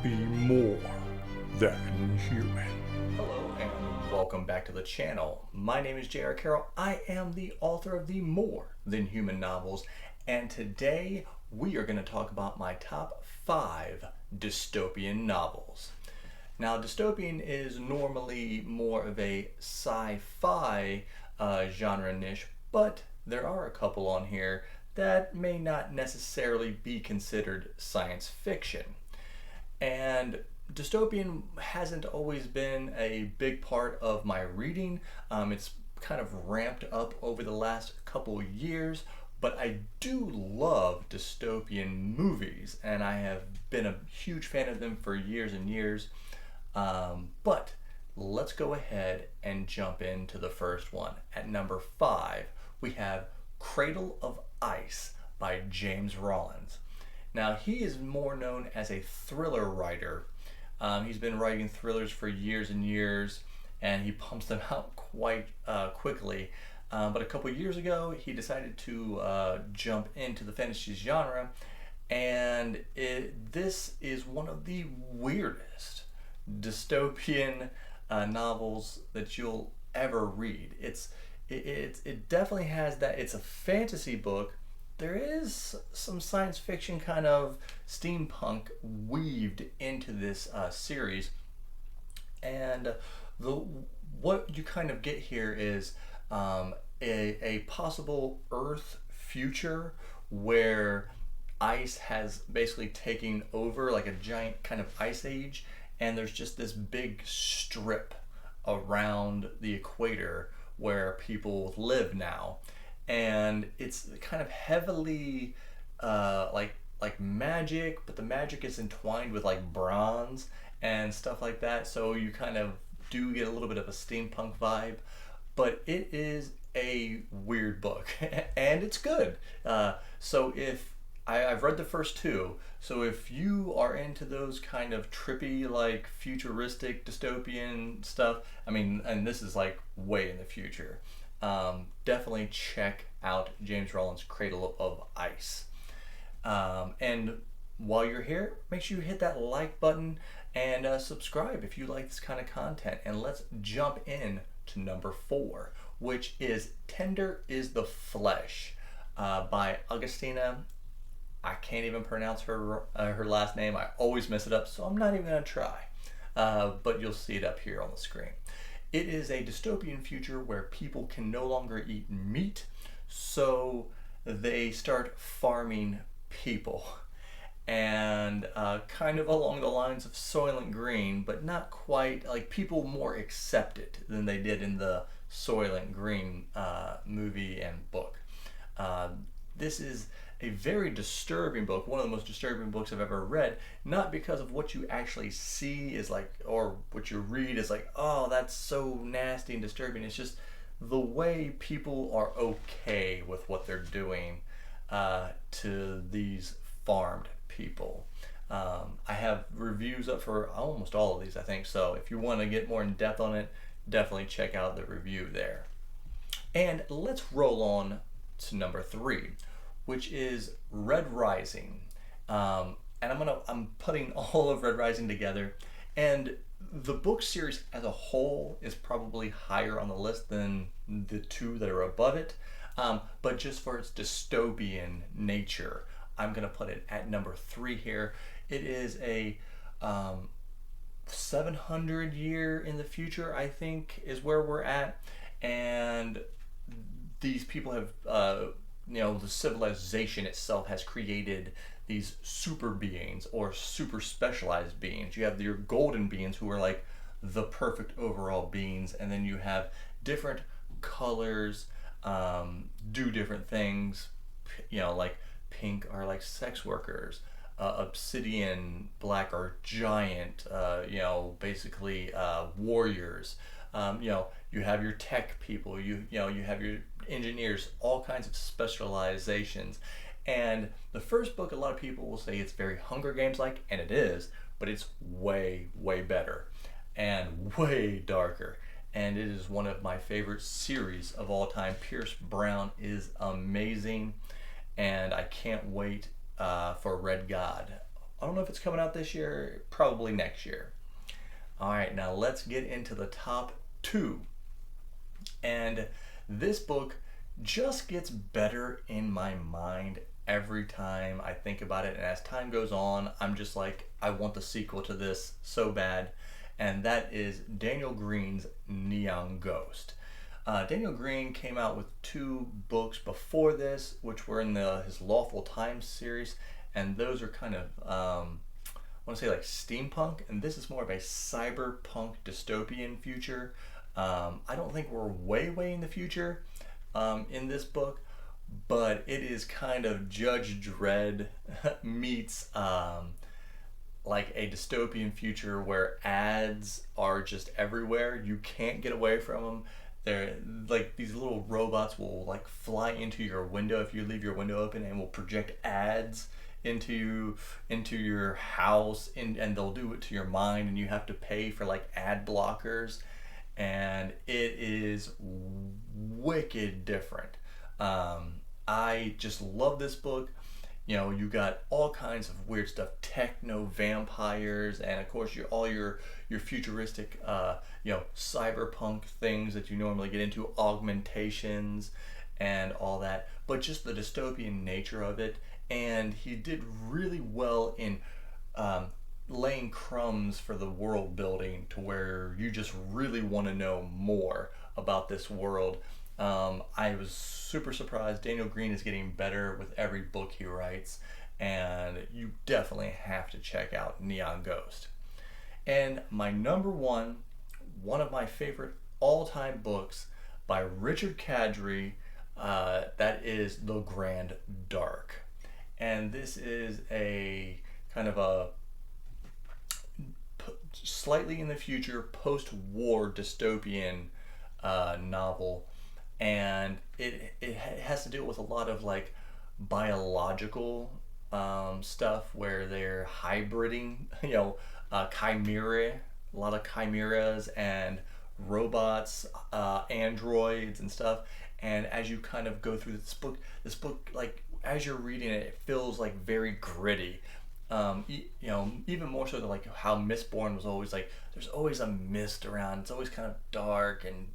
be more than human. Hello and welcome back to the channel. My name is J.R. Carroll. I am the author of the More Than Human novels, and today we are going to talk about my top 5 dystopian novels. Now, dystopian is normally more of a sci-fi genre niche, but there are a couple on here that may not necessarily be considered science fiction. And dystopian hasn't always been a big part of my reading. It's kind of ramped up over the last couple years, but I do love dystopian movies, and I have been a huge fan of them for years and years. But let's go ahead and jump into the first one. At number 5, we have Cradle of Ice by James Rollins. Now, he is more known as a thriller writer. He's been writing thrillers for years and years, and he pumps them out quite quickly. But a couple years ago, he decided to jump into the fantasy genre, and this is one of the weirdest dystopian novels that you'll ever read. It definitely has that. It's a fantasy book. There is some science fiction kind of steampunk weaved into this series, and what you kind of get here is a possible Earth future where ice has basically taken over, like a giant kind of ice age, and there's just this big strip around the equator where people live now. And it's kind of heavily like magic, but the magic is entwined with like bronze and stuff like that. So you kind of do get a little bit of a steampunk vibe, but it is a weird book and it's good. So if I've read the first 2, so if you are into those kind of trippy, like futuristic dystopian stuff, I mean, and this is like way in the future. Definitely check out James Rollins' Cradle of Ice. And while you're here, make sure you hit that like button and subscribe if you like this kind of content. And let's jump in to number 4, which is Tender is the Flesh by Augustina. I can't even pronounce her last name. I always mess it up, so I'm not even going to try. But you'll see it up here on the screen. It is a dystopian future where people can no longer eat meat, so they start farming people. And kind of along the lines of Soylent Green, but not quite. Like, people more accept it than they did in the Soylent Green movie and book. This is a very disturbing book, one of the most disturbing books I've ever read, not because of what you actually see is like, or what you read is like, oh, that's so nasty and disturbing. It's just the way people are okay with what they're doing to these farmed people. I have reviews up for almost all of these, I think, so if you want to get more in depth on it, definitely check out the review there. And let's roll on to number 3, which is Red Rising. And I'm putting all of Red Rising together, and the book series as a whole is probably higher on the list than the 2 that are above it. But just for its dystopian nature, I'm gonna put it at number 3 here. It is a 700 year in the future, I think, is where we're at, and these people have the civilization itself has created these super beings or super specialized beings. You have your golden beings who are like the perfect overall beings, and then you have different colors, do different things. Like pink are like sex workers, obsidian black are giant, basically warriors. You have your tech people, you have your engineers, all kinds of specializations. And the first book, a lot of people will say it's very Hunger Games like, and it is, but it's way, way better and way darker. And it is one of my favorite series of all time. Pierce Brown is amazing, and I can't wait for Red God. I don't know if it's coming out this year, probably next year. All right, now let's get into the top 2. And this book just gets better in my mind every time I think about it. And as time goes on, I'm just like, I want the sequel to this so bad. And that is Daniel Green's Neon Ghost. Daniel Green came out with 2 books before this, which were in his Lawful Times series. And those are kind of, I want to say like steampunk. And this is more of a cyberpunk dystopian future. I don't think we're way in the future in this book, but it is kind of Judge Dredd meets like a dystopian future where ads are just everywhere. You can't get away from them. They're like these little robots will like fly into your window if you leave your window open and will project ads into your house, and they'll do it to your mind, and you have to pay for like ad blockers, and it is wicked different. I just love this book. You know, you got all kinds of weird stuff, techno vampires, and of course all your futuristic, cyberpunk things that you normally get into, augmentations and all that, but just the dystopian nature of it. And he did really well in laying crumbs for the world building to where you just really want to know more about this world. I was super surprised. Daniel Green is getting better with every book he writes, and you definitely have to check out Neon Ghost. And my number one of my favorite all-time books by Richard Kadrey, that is The Grand Dark. And this is a kind of a slightly in the future post-war dystopian novel, and it has to deal with a lot of like biological stuff where they're hybriding, chimera, a lot of chimeras and robots, androids and stuff. And as you kind of go through this book, like as you're reading it, it feels like very gritty. Even more so than like how Mistborn was always like, there's always a mist around, it's always kind of dark, and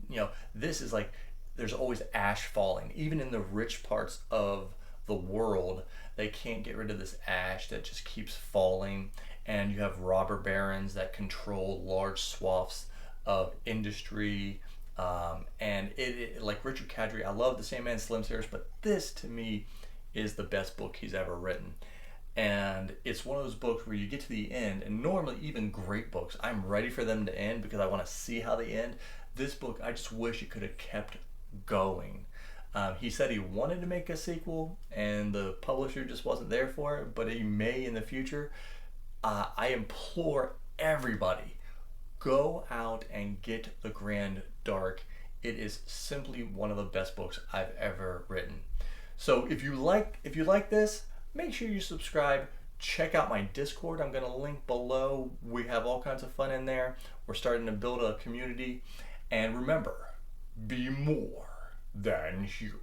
this is like there's always ash falling. Even in the rich parts of the world, they can't get rid of this ash that just keeps falling. And you have robber barons that control large swaths of industry. And it like Richard Kadrey, I love The Sandman Slim Series, but this to me is the best book he's ever written. And it's one of those books where you get to the end, and normally even great books, I'm ready for them to end because I want to see how they end. This book, I just wish it could have kept going. He said he wanted to make a sequel, and the publisher just wasn't there for it, but he may in the future. I implore everybody, go out and get The Grand Dark. It is simply one of the best books I've ever written. So if you like this, make sure you subscribe. Check out my Discord. I'm going to link below. We have all kinds of fun in there. We're starting to build a community. And remember, be more than human.